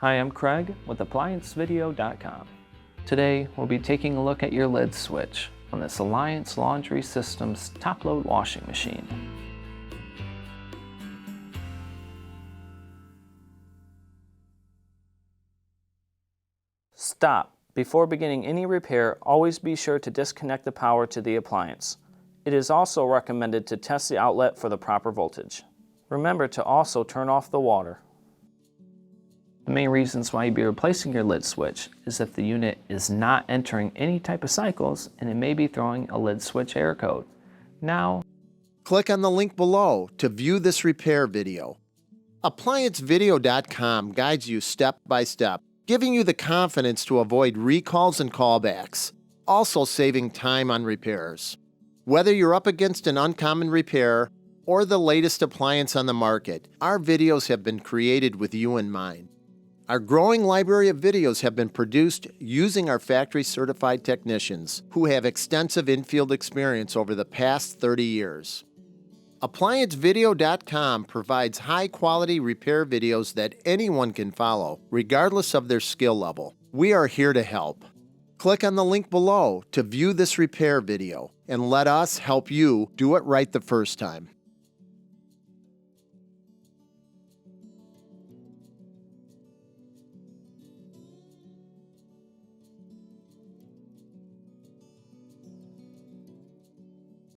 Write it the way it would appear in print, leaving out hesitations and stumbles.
Hi, I'm Craig with ApplianceVideo.com. Today, we'll be taking a look at your lid switch on this Alliance Laundry Systems top-load washing machine. Stop. Before beginning any repair, always be sure to disconnect the power to the appliance. It is also recommended to test the outlet for the proper voltage. Remember to also turn off the water. The main reasons why you'd be replacing your lid switch is if the unit is not entering any type of cycles and it may be throwing a lid switch error code. Now, click on the link below to view this repair video. ApplianceVideo.com guides you step by step, giving you the confidence to avoid recalls and callbacks, also saving time on repairs. Whether you're up against an uncommon repair or the latest appliance on the market, our videos have been created with you in mind. Our growing library of videos have been produced using our factory-certified technicians who have extensive in-field experience over the past 30 years. ApplianceVideo.com provides high-quality repair videos that anyone can follow, regardless of their skill level. We are here to help. Click on the link below to view this repair video and let us help you do it right the first time.